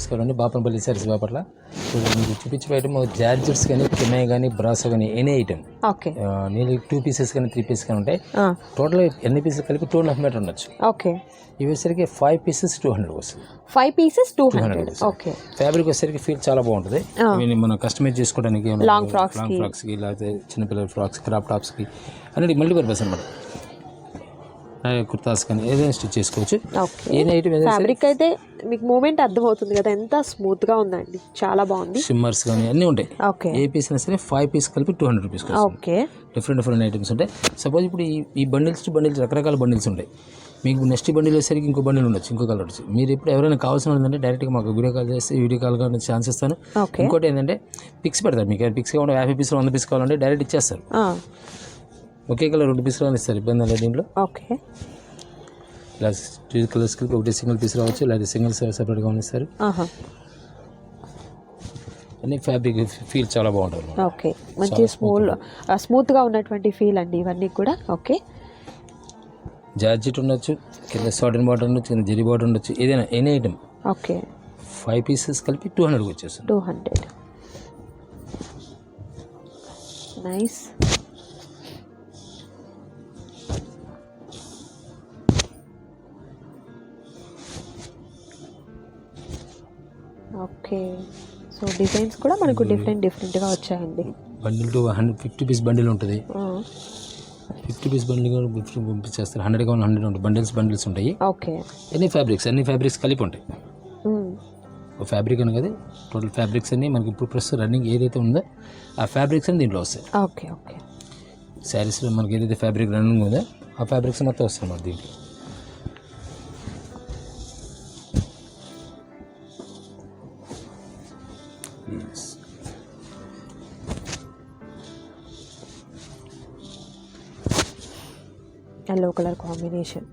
శారీస్ కావాలండి, బాపనపల్లి శారీస్ బాపట్ల. మీకు చూపించే ఐటమ్ జార్జెట్స్ కానీ, కెమెయ్ కానీ, బ్రాసో కానీ ఎనీ ఐటమ్. ఓకే, నీళ్ళు 2 పీసెస్ కానీ 3 పీసెస్ కానీ ఉంటాయి. టోటల్ ఎన్ని పీసెస్ కలిపి 2.5 మీటర్ ఉండొచ్చు. ఓకే, ఇవి వచ్చేసరికి 5 పీసెస్ 200 వస్తుంది. 5 పీసెస్ 200. ఓకే, ఫ్యాబ్రిక్ వచ్చేసరికి ఫీల్ చాలా బాగుంటుంది. మనం కస్టమైజ్ చేసుకోవడానికి లాంగ్ ఫ్రాక్స్కి, లేకపోతే చిన్నపిల్లల ఫ్రాక్స్, క్రాప్ టాప్స్కి అన్నిటి మల్టీపర్పస్ అనమాట. కుర్తాస్ కానీ ఏదైనా స్టిచ్ చేసుకోవచ్చు. ఫ్యాబ్రిక్ అయితే మీకు మూమెంట్ అర్థమవుతుంది కదా, ఎంత స్మూత్ గా ఉందండి, చాలా బాగుంది. షిమ్మర్స్ కానీ అన్నీ ఉంటాయి. ఓకే, ఏ పీస్ అయినా సరే 5 పీస్ కలిపి 200 రూపీస్. ఓకే, డిఫరెంట్ ఐటమ్స్ ఉంటాయి. సపోజ్ ఇప్పుడు ఈ బండిల్స్ రకరకాల బండిల్స్ ఉంటాయి. మీకు నెక్స్ట్ బండిల్ వేసరికి ఇంకో బండిల్ ఉండొచ్చు, ఇంకో కలర్ వచ్చి. మీరు ఇప్పుడు ఎవరైనా కావాల్సిన ఉందంటే డైరెక్ట్గా మాకు వీడియో కాల్ చేస్తే వీడియో కాల్ కానీ ఛాన్స్ ఇస్తాను. ఇంకోటి ఏంటంటే పిక్స్ పెడతారు. మీకు పిక్స్ కావాలంటే 50 పీసులు 100 పీస్ కావాలంటే డైరెక్ట్ ఇచ్చేస్తారు. ఒకే కలర్ 2 పీసులు అని ఇస్తారు, ఇబ్బంది లేదు దీంట్లో. ఓకే, ఇలా 2 కలర్స్ కలిపి ఒకటి సింగిల్ పీస్ రావచ్చు, లేదా సింగిల్ సెపరేట్గా ఇస్తారు. అన్ని ఫ్యాబ్రిక్ ఫీల్ చాలా బాగుంటుంది. ఓకే, మంచి స్మూత్గా ఉన్నటువంటి ఫీల్ అండి ఇవన్నీ కూడా. ఓకే, జార్జెట్ ఉండొచ్చు, కింద సాటిన్ బార్డర్ ఉండొచ్చు, కింద జరీ బార్డర్ ఉండొచ్చు, ఏదైనా ఎనీ ఐటమ్. ఓకే, 5 పీసెస్ కలిపి 200 వచ్చేస్తుంది. 200. నైస్. ఓకే, సో డిజైన్స్ కూడా మనకు డిఫరెంట్గా వచ్చాయండి. బండిల్ 150 పీస్ బండిల్ ఉంటుంది. 50 పీస్ బండిల్ కూడా పంపించేస్తారు. 100 కావాలి 100 ఉంటాయి. బండిల్స్ ఉంటాయి. ఓకే, అన్ని ఫ్యాబ్రిక్స్ కలిపి ఉంటాయి. ఫ్యాబ్రిక్ అని కదా, టోటల్ ఫ్యాబ్రిక్స్ అన్ని మనకి ఇప్పుడు ప్రస్తుతం రన్నింగ్ ఏదైతే ఉందో ఆ ఫ్యాబ్రిక్స్ అని దీంట్లో వస్తాయి. ఓకే, ఓకే, శారీస్లో మనకి ఏదైతే ఫ్యాబ్రిక్ రన్నింగ్ ఉందో ఆ ఫ్యాబ్రిక్స్ మొత్తం వస్తాయి మనకి దీంట్లో. Yellow colour combination.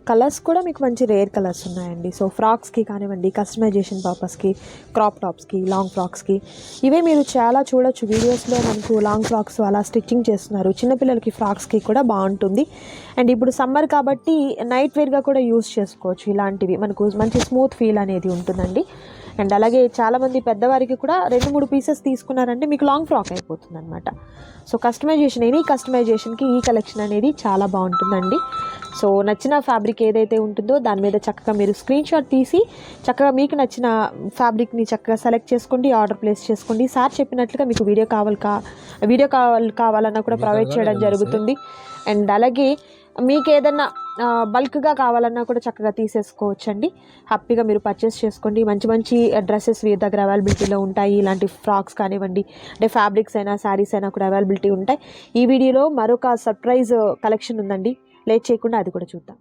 కలర్స్ కూడా మీకు మంచి రేర్ కలర్స్ ఉన్నాయండి. సో ఫ్రాక్స్కి కానివ్వండి, కస్టమైజేషన్ పర్పస్కి, క్రాప్ టాప్స్కి, లాంగ్ ఫ్రాక్స్కి, ఇవే మీరు చాలా చూడొచ్చు వీడియోస్లో. మనకు లాంగ్ ఫ్రాక్స్ అలా స్టిచ్చింగ్ చేస్తున్నారు. చిన్నపిల్లలకి ఫ్రాక్స్కి కూడా బాగుంటుంది. అండ్ ఇప్పుడు సమ్మర్ కాబట్టి నైట్ వేర్గా కూడా యూస్ చేసుకోవచ్చు. ఇలాంటివి మనకు మంచి స్మూత్ ఫీల్ అనేది ఉంటుందండి. అండ్ అలాగే చాలామంది పెద్దవారికి కూడా 2-3 పీసెస్ తీసుకున్నారంటే మీకు లాంగ్ ఫ్రాక్ అయిపోతుంది అనమాట. సో ఎనీ కస్టమైజేషన్కి ఈ కలెక్షన్ అనేది చాలా బాగుంటుందండి. సో నచ్చిన ఫ్యాబ్రిక్ ఏదైతే ఉంటుందో దాని మీద చక్కగా మీరు స్క్రీన్ షాట్ తీసి చక్కగా మీకు నచ్చిన ఫ్యాబ్రిక్ని చక్కగా సెలెక్ట్ చేసుకోండి, ఆర్డర్ ప్లేస్ చేసుకోండి. సార్ చెప్పినట్లుగా మీకు వీడియో కావాలన్నా కూడా ప్రొవైడ్ చేయడం జరుగుతుంది. అండ్ అలాగే మీకు ఏదన్నా బల్క్గా కావాలన్నా కూడా చక్కగా తీసేసుకోవచ్చండి. హ్యాపీగా మీరు పర్చేస్ చేసుకోండి. మంచి డ్రెస్సెస్ మీ దగ్గర అవైలబిలిటీలో ఉంటాయి. ఇలాంటి ఫ్రాక్స్ కానివ్వండి, అంటే ఫ్యాబ్రిక్స్ అయినా శారీస్ అయినా కూడా అవైలబిలిటీ ఉంటాయి. ఈ వీడియోలో మరొక సర్ప్రైజ్ కలెక్షన్ ఉందండి, లేట్ చేయకుండా అది కూడా చూద్దాం.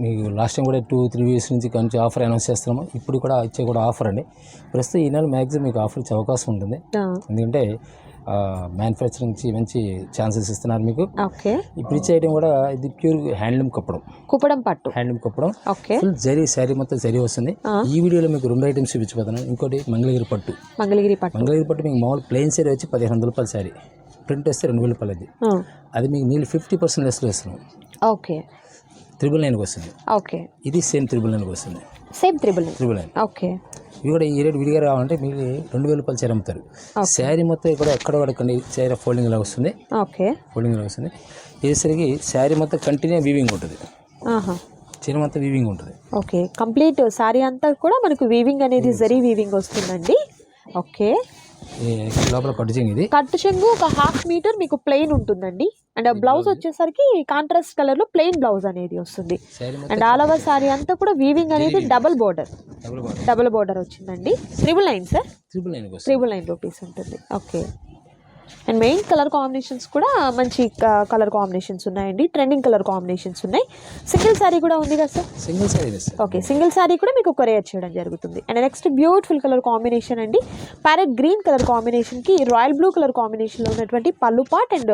మీకు లాస్ట్ టైం కూడా 2-3 వీక్స్ నుంచి కొంచెం ఆఫర్ అనౌన్స్ చేస్తున్నాము. ఇప్పుడు కూడా ఇచ్చే కూడా ఆఫర్ అండి. ప్రస్తుతం ఈ నెల మ్యాక్సిమం మీకు ఆఫర్ ఇచ్చే అవకాశం ఉంటుంది. ఎందుకంటే మ్యానుఫ్యాక్చరింగ్ నుంచి మంచి ఛాన్సెస్ ఇస్తున్నారు మీకు. ఓకే, ఇప్పుడు ఇచ్చే ఐటమ్ కూడా ఇది ప్యూర్ హ్యాండ్లూమ్ కుప్పడం పట్టు, handloom Kuppadam. Okay, full zari sari మొత్తం జరీ వస్తుంది. ఈ వీడియోలో మీకు 2 ఐటమ్స్ చూపించబోతున్నాను. ఇంకోటి మంగళగిరి పట్టు మీకు మామూలు ప్లెయిన్ శారీ వచ్చి 1500 రూపాయల శారీ, ప్రింట్ వస్తే 2000 రూపాయలు. అది మీకు నీళ్ళు 50% లెస్లో వేస్తున్నాం. ఓకే, 999 వస్తుంది. ఓకే, ఇది సేమ్ 999 వస్తుంది. సేమ్ 999. ఓకే, ఇవి కూడా ఈ రేట్ విడిగా రావాలంటే మీకు 2000 రూపాయలు చీర అమ్ముతారు. శారీ మొత్తం కూడా ఎక్కడ పడకండి, చీర ఫోల్డింగ్ లా వస్తుంది. ఓకే, ఫోల్డింగ్ లా వస్తుంది. ఇదేసరికి శారీ మొత్తం కంటిన్యూ వీవింగ్ ఉంటుంది. చీర మొత్తం వీవింగ్ ఉంటుంది. ఓకే, కంప్లీట్ శారీ అంతా కూడా మనకు వీవింగ్ అనేది జరీ వీవింగ్ వస్తుందండి. ఓకే, లోపల కట్టు చెంగు ఒక 1/2 మీటర్ మీకు ప్లెయిన్ ఉంటుందండి. అండ్ బ్లౌజ్ వచ్చేసరికి కాంట్రాస్ట్ కలర్ లో ప్లెయిన్ బ్లౌజ్ అనేది వస్తుంది. అండ్ ఆల్ ఓవర్ సారీ అంతా కూడా వీవింగ్ అనేది డబుల్ బోర్డర్ వచ్చిందండి. 999 సార్, 999 రూపీస్ ఉంటుంది. Okay, and main colour combinations కూడా మంచి కలర్ కాంబినేషన్స్ ఉన్నాయండి. ట్రెండింగ్ కలర్ కాంబినేషన్స్ ఉన్నాయి. సింగిల్ శారీ కూడా ఉంది కదా sir? Single saree. Okay, single saree కూడా మీకు కొరియర్ చేయడం జరుగుతుంది. And next beautiful colour combination అండి. ప్యారెట్ గ్రీన్ కలర్ కాంబినేషన్కి రాయల్ బ్లూ కలర్ కాంబినేషన్లో ఉన్నటువంటి పళ్ళు పార్ట్ అండ్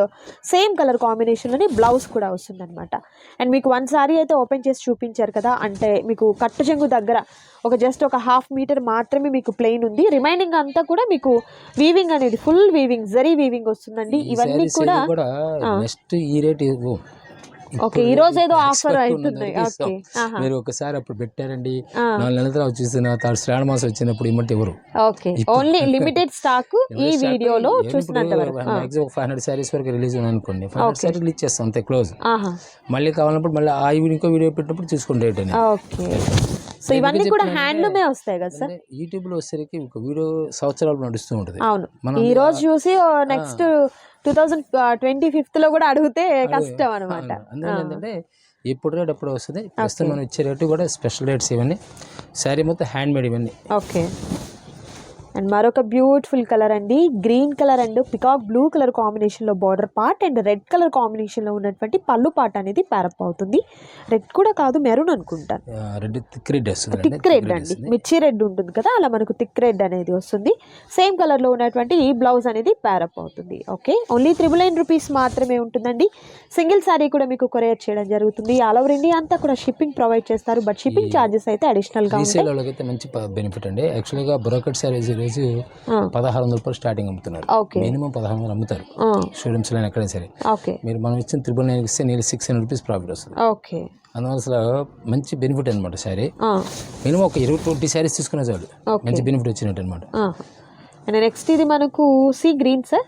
సేమ్ కలర్ కాంబినేషన్లోని బ్లౌజ్ కూడా వస్తుంది అనమాట. అండ్ మీకు 1 శారీ అయితే ఓపెన్ చేసి చూపించారు కదా, అంటే మీకు కట్టు చెంగు దగ్గర జస్ట్ ఒక 1/2 మీటర్ మాత్రమే మీకు ప్లెయిన్ ఉంది. రిమైనింగ్ అంతా కూడా మీకు వీవింగ్ అనేది ఫుల్ వీవింగ్ జరీ వీవింగ్ వస్తుందండి. ఇవన్నీ కూడా నెక్స్ట్ ఈ రేట్ ఓకే ఈ రోజు ఏదో ఆఫర్ అవుతుంది. ఓకే మీరు ఒకసారి అప్పుడు పెట్టారండి, 4 నెలల తర్వాత చూసిన థర్డ్ శ్రావణ మాసం వచ్చినప్పుడు ఇమ్మటి ఎవరు. ఓకే ఓన్లీ లిమిటెడ్ స్టాక్ ఈ వీడియోలో చూసినంత వరకు మాక్సిమం 500 శారీస్ వరకు రిలీజ్ ఉన్నాయి అనుకోండి, 500 శారీ రిలీజ్ చేస్తాం అంతే క్లోజ్. మళ్ళీ కావాలన్నప్పుడు మళ్ళీ ఆ ఇంకో వీడియో పెట్టినప్పుడు చూసుకుని రేట్ అని. ఓకే సో ఇవన్నీ కూడా హ్యాండ్లూమే వస్తాయి కదా సార్. యూట్యూబ్ లో వచ్చేసరికి ఒక వీడియో సంవత్సరాలు నడుస్తూ ఉంటుంది. అవును ఈ రోజు చూసి నెక్స్ట్ 2025 లో కూడా అడిగితే కష్టం అనమాట. అందువల్ల ఏంటంటే ఎప్పుడు రేట్ అప్పుడు వస్తుంది. ప్రస్తుతం మనం ఇచ్చే రేటు కూడా స్పెషల్ రేట్స్ ఇవన్నీ. శారీ మొత్తం హ్యాండ్ మేడ్ ఇవన్నీ. ఓకే అండ్ మరొక బ్యూటిఫుల్ కలర్ అండి, green colour and peacock blue colour కాంబినేషన్లో border part and red colour కాంబినేషన్లో ఉన్నటువంటి పళ్ళు పార్ట్ అనేది ప్యారప్ అవుతుంది. రెడ్ కూడా కాదు, మెరూన్ అనుకుంటాను. రెడ్ థిక్ రెడ్ వస్తుంది. థిక్ రెడ్ అండి, మిర్చి రెడ్ ఉంటుంది కదా, అలా మనకు థిక్ రెడ్ అనేది వస్తుంది. సేమ్ కలర్లో ఉన్నటువంటి ఈ బ్లౌజ్ అనేది ప్యారప్ అవుతుంది. ఓకే ఓన్లీ 999 రూపీస్ మాత్రమే ఉంటుందండి. సింగిల్ శారీ కూడా మీకు కొరియర్ చేయడం జరుగుతుంది. ఆల్ ఓవర్ ఇండియా అంతా కూడా షిప్పింగ్ ప్రొవైడ్ చేస్తారు. బట్ షిప్పింగ్ ఛార్జెస్ అయితే అడిషనల్గా ఉంటాయి. మంచి బెనిఫిట్ అండి. యాక్చువల్గా బ్రోకెట్ శారీస్ 1600 రూపాయలు స్టార్టింగ్ అమ్ముతున్నారు. మినిమం 1600 అమ్ముతారు షోరూమ్స్ లో ఎక్కడైనా సరే. మీరు మనం ఇచ్చిన 999 ఇస్తే నేను 600 రూపీస్ ప్రాఫిట్ వస్తుంది. అందువల్ల అసలు మంచి బెనిఫిట్ అనమాట. శారీ మినిమం ఒక 20 శారీస్ తీసుకునే చాలు మంచి బెనిఫిట్ వచ్చినట్టు అనమాట. నెక్స్ట్ ఇది మనకు sea green sir.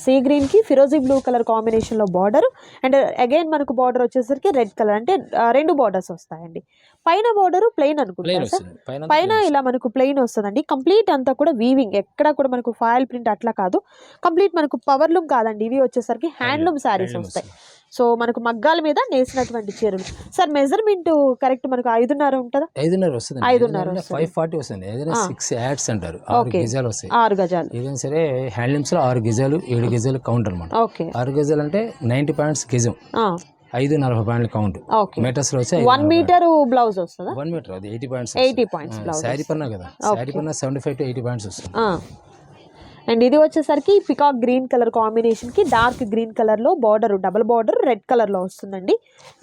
Sea green కి ఫిరోజీ బ్లూ కలర్ కాంబినేషన్ లో బార్డర్ అండ్ అగైన్ మనకు బార్డర్ వచ్చేసరికి రెడ్ కలర్, అంటే 2 బార్డర్స్ వస్తాయండి. పైన బార్డర్ ప్లెయిన్ అనుకుంటారు సార్, పైన ఇలా మనకు ప్లెయిన్ వస్తుందండి. కంప్లీట్ అంతా కూడా వీవింగ్, ఎక్కడ కూడా మనకు ఫాయిల్ ప్రింట్ అట్లా కాదు, కంప్లీట్ మనకు పవర్ లూమ్ కాదండి. ఇవి వచ్చేసరికి హ్యాండ్లూమ్ శారీస్ వస్తాయి. సో మనకు మగ్గాల మీద నేసినటువంటి చీరలు. సార్ మెజర్మెంట్ కరెక్ట్ మనకు 5.5 ఉంటుందా? 5.5 వస్తుంది. 5.5 540 వస్తుంది. ఏదైనా 6 యాడ్స్ అంటారు, 6 గజాలు వస్తాయి. 6 గజాలు ఏదైనా సరే హ్యాండ్లూమ్స్ లో 6 గజాలు 7 గజాలు కౌంట్ అనమాట. 6 గజాలు అంటే 90 పాయింట్స్ గజం, 540 పాయింట్ల కౌంట్. మీటర్స్ లో వచ్చి 1 మీటర్ బ్లౌజ్ వస్తుందా? 1 మీటర్ అది 80 పాయింట్స్. 80 పాయింట్స్ శారీ పన్నా కదా, శారీ పన్నా 75 to 80 పాయింట్స్ వస్తుంది. అండ్ ఇది వచ్చేసరికి పికాక్ గ్రీన్ కలర్ కాంబినేషన్ కి డార్క్ గ్రీన్ కలర్ లో border, double border red colour లో వస్తుందండి.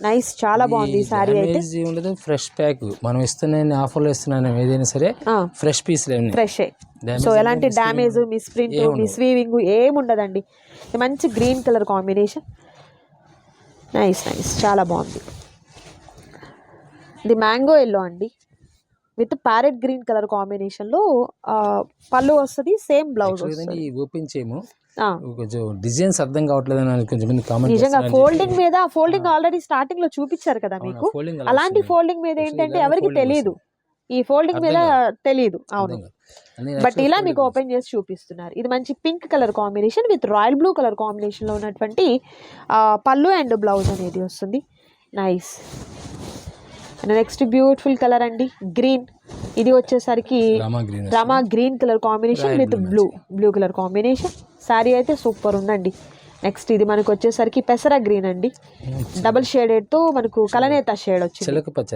నైస్, చాలా బాగుంది సారీ అయితే. ఉండదు, ఫ్రెష్ ప్యాక్ మనం ఇస్తున్నాను, ఆఫర్లో ఇస్తున్నాను. ఏదైనా సరే ఫ్రెష్ పీస్ ఫ్రెష్. సో ఎలాంటి damage, miss print, miss weaving ఏముండదండి. మంచి green colour combination. Nice nice, చాలా బాగుంది. ఇది మ్యాంగో ఎల్లో అండి with parrot green colour combination లో పళ్ళు వస్తుంది. సేమ్ బ్లౌజ్ వస్తుంది. ఓపెన్ చేయము, కొంచెం డిజైన్స్ అర్థం కావట్లేదు అని కొంచెం కామెంట్. నిజంగా ఫోల్డింగ్ మీద, ఫోల్డింగ్ ఆల్రెడీ స్టార్టింగ్ లో చూపించారు కదా మీకు. అలాంటి ఫోల్డింగ్ మీద ఏంటంటే ఎవరికి తెలియదు, ఈ ఫోల్డింగ్ మీద తెలియదు. అవును, బట్ ఇలా మీకు ఓపెన్ చేసి చూపిస్తున్నారు. ఇది మంచి pink colour combination with royal blue colour combination లో ఉన్నటువంటి పళ్ళు అండ్ బ్లౌజ్ అనేది వస్తుంది. Nice. And next beautiful colour అండి, గ్రీన్. ఇది వచ్చేసరికి Rama green colour combination with blue colour combination. Sari అయితే సూపర్ ఉందండి. నెక్స్ట్ ఇది మనకు వచ్చేసరికి పెసర గ్రీన్ అండి, డబుల్ షేడెడ్ తో మనకు కలనేత షేడ్ వచ్చింది, చిలక పచ్చ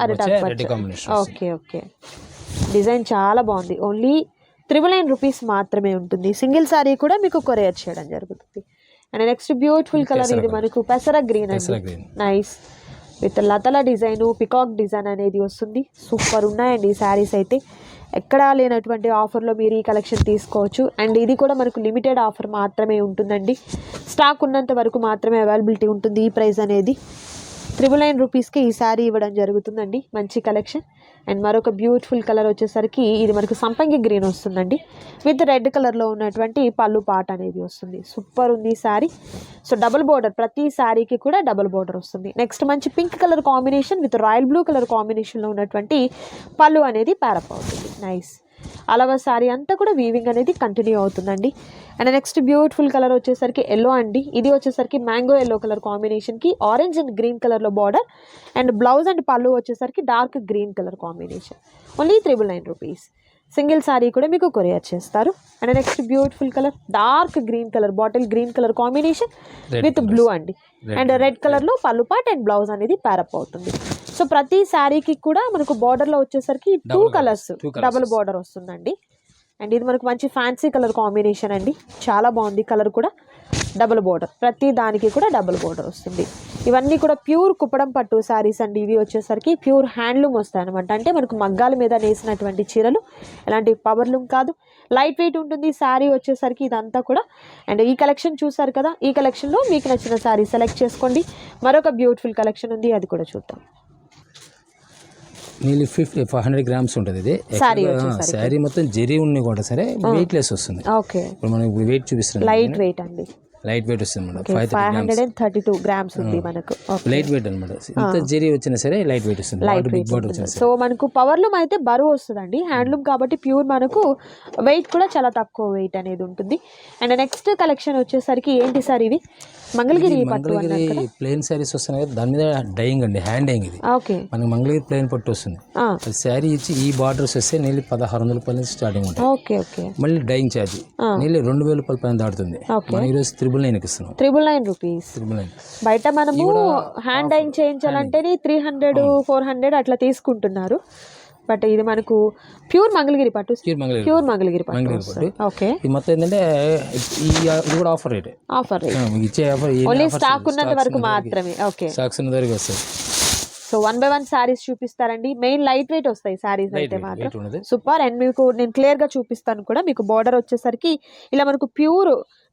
అరటాకు పచ్చ. ఓకే ఓకే, డిజైన్ చాలా బాగుంది. ఓన్లీ 999 రూపీస్ మాత్రమే ఉంటుంది. సింగిల్ శారీ కూడా మీకు కొరియర్ చేయడం జరుగుతుంది. అండ్ నెక్స్ట్ బ్యూటిఫుల్ కలర్, ఇది మనకు పెసర గ్రీన్ అండి. నైస్, విత్ లతల డిజైన్, పికాక్ డిజైన్ అనేది వస్తుంది. సూపర్ ఉన్నాయండి ఈ శారీస్ అయితే. ఎక్కడా లేనటువంటి ఆఫర్లో మీరు ఈ కలెక్షన్ తీసుకోవచ్చు. అండ్ ఇది కూడా మనకు లిమిటెడ్ ఆఫర్ మాత్రమే ఉంటుందండి. స్టాక్ ఉన్నంత వరకు మాత్రమే అవైలబిలిటీ ఉంటుంది. ఈ ప్రైస్ అనేది 999 రూపీస్కి ఈ శారీ ఇవ్వడం జరుగుతుందండి. మంచి కలెక్షన్. అండ్ మరొక బ్యూటిఫుల్ కలర్ వచ్చేసరికి ఇది మనకు సంపంగి గ్రీన్ వస్తుందండి విత్ రెడ్ కలర్లో ఉన్నటువంటి పళ్ళు పాట అనేది వస్తుంది. సూపర్ ఉంది ఈ శారీ. సో డబుల్ బోర్డర్, ప్రతి శారీకి కూడా డబుల్ బోర్డర్ వస్తుంది. నెక్స్ట్ మంచి pink colour combination with royal blue colour కాంబినేషన్లో ఉన్నటువంటి పళ్ళు అనేది ప్యారప్ అవుతుంది. నైస్. అలవా శారీ అంతా కూడా వీవింగ్ అనేది కంటిన్యూ అవుతుందండి. అండ్ నెక్స్ట్ బ్యూటిఫుల్ కలర్ వచ్చేసరికి ఎల్లో అండి. ఇది వచ్చేసరికి మ్యాంగో ఎల్లో కలర్ కాంబినేషన్కి ఆరెంజ్ అండ్ గ్రీన్ కలర్లో బార్డర్ అండ్ బ్లౌజ్ అండ్ పళ్ళు వచ్చేసరికి dark green colour combination. Only 999 rupees. Single saree కూడా మీకు కొరియర్ చేస్తారు. And next beautiful colour, dark green colour, bottle green colour combination with blue అండి. And red కలర్లో పళ్ళు పార్ట్ అండ్ బ్లౌజ్ అనేది ప్యారప్ అవుతుంది. సో ప్రతి శారీకి కూడా మనకు బార్డర్లో వచ్చేసరికి 2 కలర్స్ డబుల్ బార్డర్ వస్తుందండి. అండ్ ఇది మనకు మంచి ఫ్యాన్సీ కలర్ కాంబినేషన్ అండి, చాలా బాగుంది కలర్ కూడా. డబుల్ బోర్డర్, ప్రతి దానికి కూడా డబుల్ బోర్డర్ వస్తుంది. ఇవన్నీ కూడా ప్యూర్ కుప్పడం పట్టు శారీస్ అండి. ఇవి వచ్చేసరికి ప్యూర్ హ్యాండ్లూమ్ వస్తాయి అనమాట. అంటే మనకు మగ్గాల మీద నేసినటువంటి చీరలు, ఎలాంటి పవర్ లూమ్ కాదు, లైట్ వెయిట్ ఉంటుంది శారీ వచ్చేసరికి ఇదంతా కూడా. అండ్ ఈ కలెక్షన్ చూసారు కదా, ఈ కలెక్షన్లో మీకు నచ్చిన శారీ సెలెక్ట్ చేసుకోండి. మరొక బ్యూటిఫుల్ కలెక్షన్ ఉంది, అది కూడా చూద్దాం. నీళ్ళు 500 గ్రామ్స్ ఉంటుంది ఇది శారీ మొత్తం జరీ ఉన్నాయి కూడా సరే వెయిట్ లెస్ వస్తుంది. ఓకే, ఇప్పుడు మనం ఇప్పుడు వెయిట్ చూపిస్తున్నాం, లైట్ వెయిట్ అండి, లైట్ వెయిట్ వస్తుంది మేడం. 532 గ్రామ్స్ ఉంది మనకు. లైట్ వెయిట్ అనమాట. ఇంత జరీ వచ్చినా సరే లైట్ వెయిట్ వస్తుంది. లైట్ వెయిట్ వచ్చినా సో మనకు పవర్ లూమ్ అయితే బరువు వస్తుందండి. హ్యాండ్లూమ్ కాబట్టి ప్యూర్ మనకు వెయిట్ కూడా చాలా తక్కువ వెయిట్ అనేది ఉంటుంది. అండ్ నెక్స్ట్ కలెక్షన్ వచ్చేసరికి ఏంటి సార్, ఇవి మంగళగిరి పట్టు అన్నారు కదా. ప్లెయిన్ శారీస్ వస్తున్నాయి కదా, దాని మీద డైయింగ్ అండి, హ్యాండ్ డైయింగ్ ఇది. ఓకే, మనకి మంగళగిరి ప్లెయిన్ పట్టు వస్తుంది. అది శారీ ఇచ్చి ఈ బార్డర్స్ వస్తే నీళ్ళు 1600 రూపాయల నుంచి స్టార్టింగ్ ఉంటాయి. ఓకే ఓకే, మళ్ళీ డైయింగ్ ఛార్జ్ నీళ్ళు 2000 రూపాయల పైన దాటుతుంది. మనం ఈరోజు 999 ఇస్తున్నాం. 999 రూపీస్. బయట మనము హ్యాండ్ డైయింగ్ చేయించాలంటే 300 400 అట్లా తీసుకుంటున్నారు. బట్ ఇది మనకు ప్యూర్ మంగళగిరి పట్టు, ప్యూర్ మంగళగిరి పట్టు. ఓకే, ఇది మొత్తం ఏంటంటే ఇది కూడా ఆఫర్ రేట్. ఆఫర్ రేట్ ఇచ్చే ఆఫర్ ఓన్లీ స్టాక్ ఉన్నంత వరకు మాత్రమే. ఓకే, స్టాక్స్ ఉన్న వరకు వస్తాయి. సో 1 by 1 శారీస్ చూపిస్తారండి. మెయిన్ లైట్ వెయిట్ వస్తాయి శారీస్ అయితే మాత్రం సూపర్. అండ్ మీకు నేను క్లియర్ గా చూపిస్తాను కూడా. మీకు బార్డర్ వచ్చేసరికి ఇలా మనకు ప్యూర్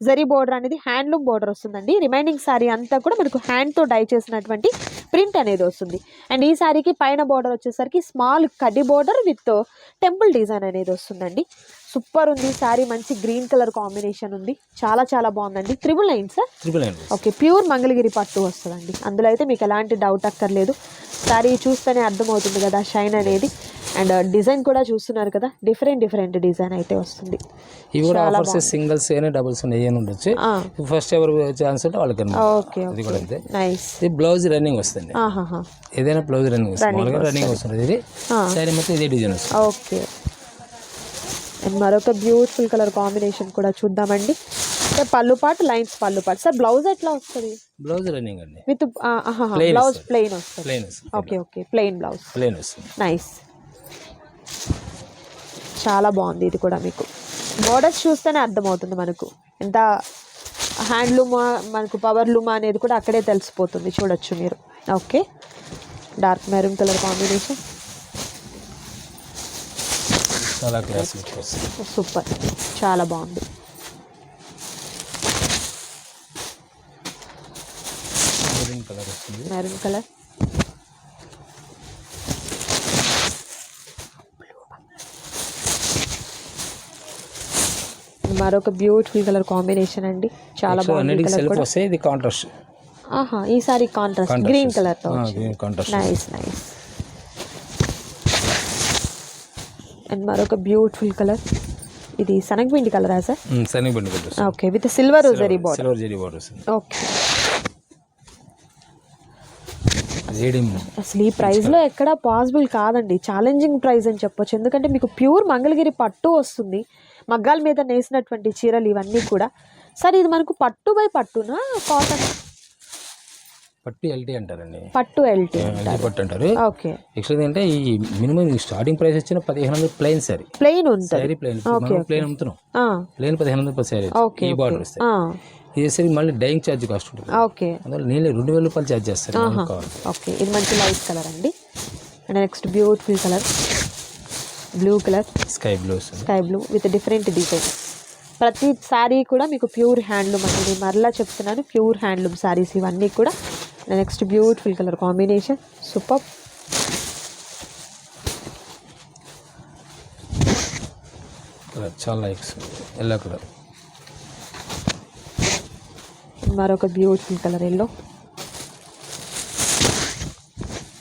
జరీ బోర్డర్ అనేది హ్యాండ్లూమ్ బోర్డర్ వస్తుందండి. రిమైనింగ్ శారీ అంతా కూడా మనకు హ్యాండ్తో డై చేసినటువంటి ప్రింట్ అనేది వస్తుంది. అండ్ ఈ శారీకి పైన బోర్డర్ వచ్చేసరికి స్మాల్ కడ్డీ బోర్డర్ విత్ టెంపుల్ డిజైన్ అనేది వస్తుందండి. సూపర్ ఉంది శారీ, మంచి గ్రీన్ కలర్ కాంబినేషన్ ఉంది, చాలా చాలా బాగుందండి. 999 సార్. ఓకే, ప్యూర్ మంగళగిరి పట్టు వస్తుందండి. అందులో అయితే మీకు ఎలాంటి డౌట్ అక్కర్లేదు. శారీ చూస్తేనే అర్థమవుతుంది కదా షైన్ అనేది. అండ్ డిజైన్ కూడా చూస్తున్నారు కదా, డిఫరెంట్ డిజైన్ అయితే వస్తుంది. ఇవి కూడా ఆఫర్స్ సింగిల్స్ అయినా డబుల్స్ ఏమైనా ఉండొచ్చు. ఫస్ట్ ఎవరు ఛాన్స్ ఉంటే వాళ్ళకి. ఓకే, ఇది కూడా అంతే. నైస్. ఇది బ్లౌజ్ రన్నింగ్ వస్తుంది, ఏదైనా బ్లౌజ్ రన్నింగ్ వస్తుంది, రన్నింగ్ వస్తుంది. ఇది శారీ మొత్తం ఇదే డిజైన్ వస్తుంది. ఓకే, అండ్ మరొక బ్యూటిఫుల్ కలర్ కాంబినేషన్ కూడా చూద్దామండి. పళ్ళు పాటు లైన్స్ పళ్ళు పాటు. సార్ బ్లౌజ్ ఎట్లా వస్తుంది? బ్లౌజ్ రన్నింగ్ అండి విత్ బ్లౌజ్ ప్లెయిన్ వస్తుంది. Okay okay, plain blouse, plain వస్తుంది. నైస్, చాలా బాగుంది. ఇది కూడా మీకు బోర్డర్స్ చూస్తేనే అర్థమవుతుంది మనకు ఎంత హ్యాండ్లూమా మనకు పవర్ లూమా అనేది కూడా అక్కడే తెలిసిపోతుంది, చూడొచ్చు మీరు. Okay, dark maroon colour combination, చాలా క్లాస్, సూపర్, చాలా బాగుంది. మెరూన్ కలర్, మరొక బ్యూటిఫుల్ కలర్ కాంబినేషన్ అండి, చాలా బాగుంది. ఇది కాంట్రాస్ట్. ఈసారి కాంట్రాస్ట్ గ్రీన్ కలర్ తో. Nice nice. అండ్ మరొక బ్యూటిఫుల్ కలర్, ఇది శనగపిండి కలరా సార్? శనగపిండి colour. Okay, with silver zari border. Okay, అసలు ఈ ప్రైస్ లో ఎక్కడ పాసిబుల్ కాదండి, ఛాలెంజింగ్ ప్రైస్ అని చెప్పొచ్చు. ఎందుకంటే మీకు ప్యూర్ మంగళగిరి పట్టు వస్తుంది, మగ్గాల మీద నేసినటువంటి చీరలు ఇవన్నీ కూడా. సార్ ఇది మనకు పట్టు బై పట్టునా కాటన్? పట్టు ఎల్టీ అంటారండి, పట్టు ఎల్టీ పట్టు అంటారు. ఓకే, యాక్చువల్లీ అంటే ఈ మినిమం స్టార్టింగ్ ప్రైస్ వచ్చిన 1500 ప్లెయిన్ సారీ. ప్లెయిన్ ఉంటుంది, ప్లెయిన్ అమ్ముతున్నాం. ప్లెయిన్ 1500 రూపాయలు సారీ. ఈ బార్డర్ వస్తాయి. ఇది మళ్ళీ డైయింగ్ ఛార్జ్ కాస్ట్ ఉంటుంది. ఓకే, అందువల్ల నేను 2000 రూపాయలు ఛార్జ్ చేస్తాను. ఓకే, ఇది మంచి లైట్ కలర్ అండి. And next beautiful colour, blue colour, sky blue with different design. ప్రతి శారీ కూడా మీకు ప్యూర్ హ్యాండ్లూమ్ అండి, మరలా చెప్తున్నాను, ప్యూర్ హ్యాండ్లూమ్ శారీస్ ఇవన్నీ కూడా. Next beautiful colour combination, super. చాలా ఎల్లో కలర్, మరొక బ్యూటిఫుల్ కలర్ ఎల్లో,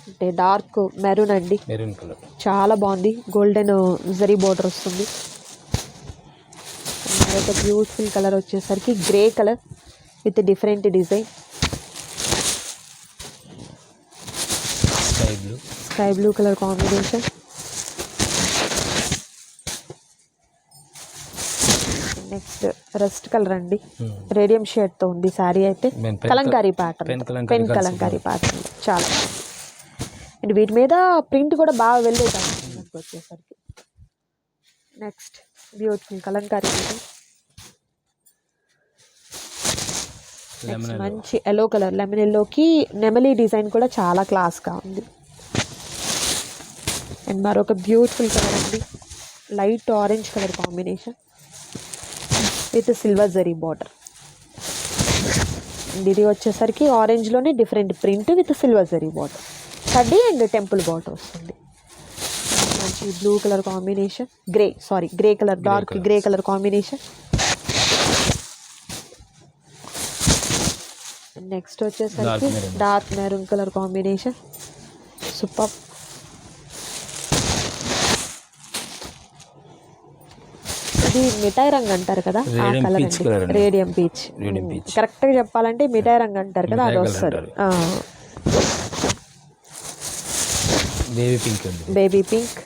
అంటే డార్క్ మెరూన్ అండి, మెరూన్ కలర్, చాలా బాగుంది. గోల్డెన్ జరీ బోర్డర్ వస్తుంది. మరొక బ్యూటిఫుల్ కలర్ వచ్చేసరికి grey colour with different design, sky blue colour combination. Next rust colour అండి, రేడియం షేడ్ తో ఉంది శారీ అయితే. Kalamkari pattern, pen Kalamkari pattern, చాలా. అండ్ వీటి మీద ప్రింట్ కూడా బాగా వెళ్ళేది వచ్చేసరికి. Next beautiful Kalamkari design. Lemon మంచి ఎల్లో కలర్, లెమన్ ఎల్లోకి నెమలి డిజైన్ కూడా చాలా క్లాస్గా ఉంది. అండ్ మరొక బ్యూటిఫుల్ కలర్ అండి, light orange colour combination with silver zari border. And ఇది వచ్చేసరికి ఆరెంజ్లోనే different print with silver zari border, కడ్డీ అండ్ టెంపుల్ బార్డర్ వస్తుంది. మంచి blue colour combination, grey colour, dark grey colour combination. Next వచ్చేసరికి dark maroon colour combination, super. ఇది మిఠాయి రంగు అంటారు కదా, ఆ కలర్ అండి, రేడియం పీచ్. కరెక్ట్గా చెప్పాలంటే మిఠాయి రంగు అంటారు కదా, అది వస్తుంది. Baby pink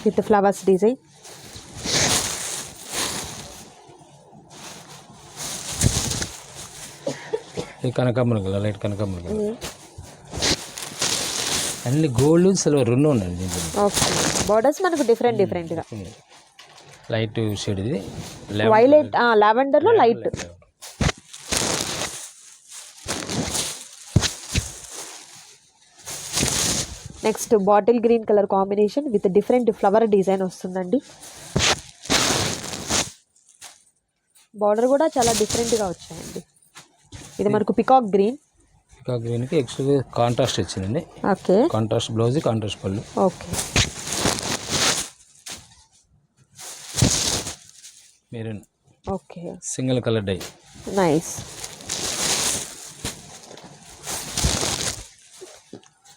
with flowers design. కనకాంబరం కలర్, లైట్ కనకాంబరం కలర్. అన్ని గోల్డ్ సిల్వర్ రెండు ఉన్నాయి. ఓకే, బోర్డర్స్ మనకు డిఫరెంట్గా. లైట్ షేడ్ ఇది, వైలెట్, లావెండర్లో light. Next bottle green colour combination with different flower design వస్తుందండి. బార్డర్ కూడా చాలా డిఫరెంట్గా వచ్చాయండి. ఇది మనకు పికాక్ గ్రీన్కి ఎక్స్ట్రా కాంట్రాస్ట్ వచ్చిందండి. ఓకే, కాంట్రాస్ట్ బ్లౌజ్, కాంట్రాస్ట్ పళ్ళు. Okay, maroon, okay, single colour dye. Nice.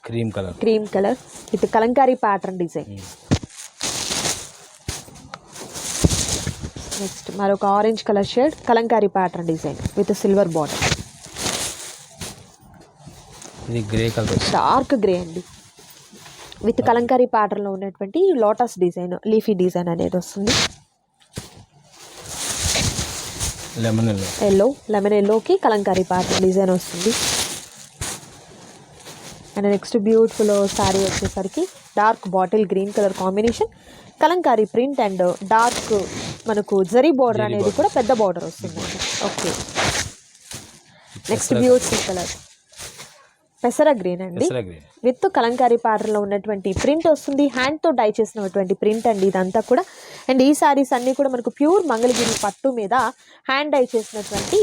Cream colour with kalamkari pattern design. Next మరొక orange colour shade, Kalamkari pattern design with silver border. ఇది గ్రే కలర్, డార్క్ గ్రే అండి, with Kalamkari ప్యాటర్న్లో ఉన్నటువంటి lotus design, leafy design అనేది వస్తుంది. Lemon ఎల్లోకి Kalamkari pattern design వస్తుంది. And next beautiful sari వచ్చేసరికి dark bottle green colour combination, Kalamkari print and dark మనకు జరీ బార్డర్ అనేది కూడా పెద్ద బార్డర్ వస్తుందండి. ఓకే, నెక్స్ట్ బ్యూటిఫుల్ కలర్ పెసర గ్రీన్ అండి, విత్ కలంకారీ ప్యాటర్న్లో ఉన్నటువంటి ప్రింట్ వస్తుంది. హ్యాండ్తో డై చేసినటువంటి ప్రింట్ అండి ఇదంతా కూడా. అండ్ ఈ శారీస్ అన్నీ కూడా మనకు ప్యూర్ మంగళగిరి పట్టు మీద హ్యాండ్ డై చేసినటువంటి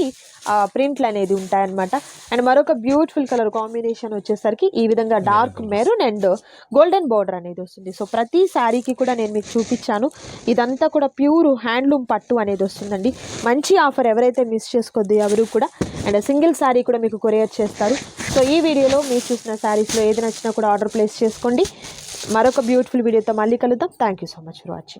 ప్రింట్లు అనేది ఉంటాయన్నమాట. అండ్ మరొక బ్యూటిఫుల్ కలర్ కాంబినేషన్ వచ్చేసరికి ఈ విధంగా dark maroon and golden border అనేది వస్తుంది. సో ప్రతి శారీకి కూడా నేను మీకు చూపించాను. ఇదంతా కూడా ప్యూర్ హ్యాండ్లూమ్ పట్టు అనేది వస్తుందండి. మంచి ఆఫర్, ఎవరైతే మిస్ చేసుకోవద్దు ఎవరు కూడా. అండ్ సింగిల్ శారీ కూడా మీకు కొరియర్ చేస్తారు. సో ఈ వీడియోలో మీరు చూసిన శారీస్లో ఏది నచ్చినా కూడా ఆర్డర్ ప్లేస్ చేసుకోండి. మరొక బ్యూటిఫుల్ వీడియోతో మళ్ళీ కలుద్దాం. Thank you so much for watching.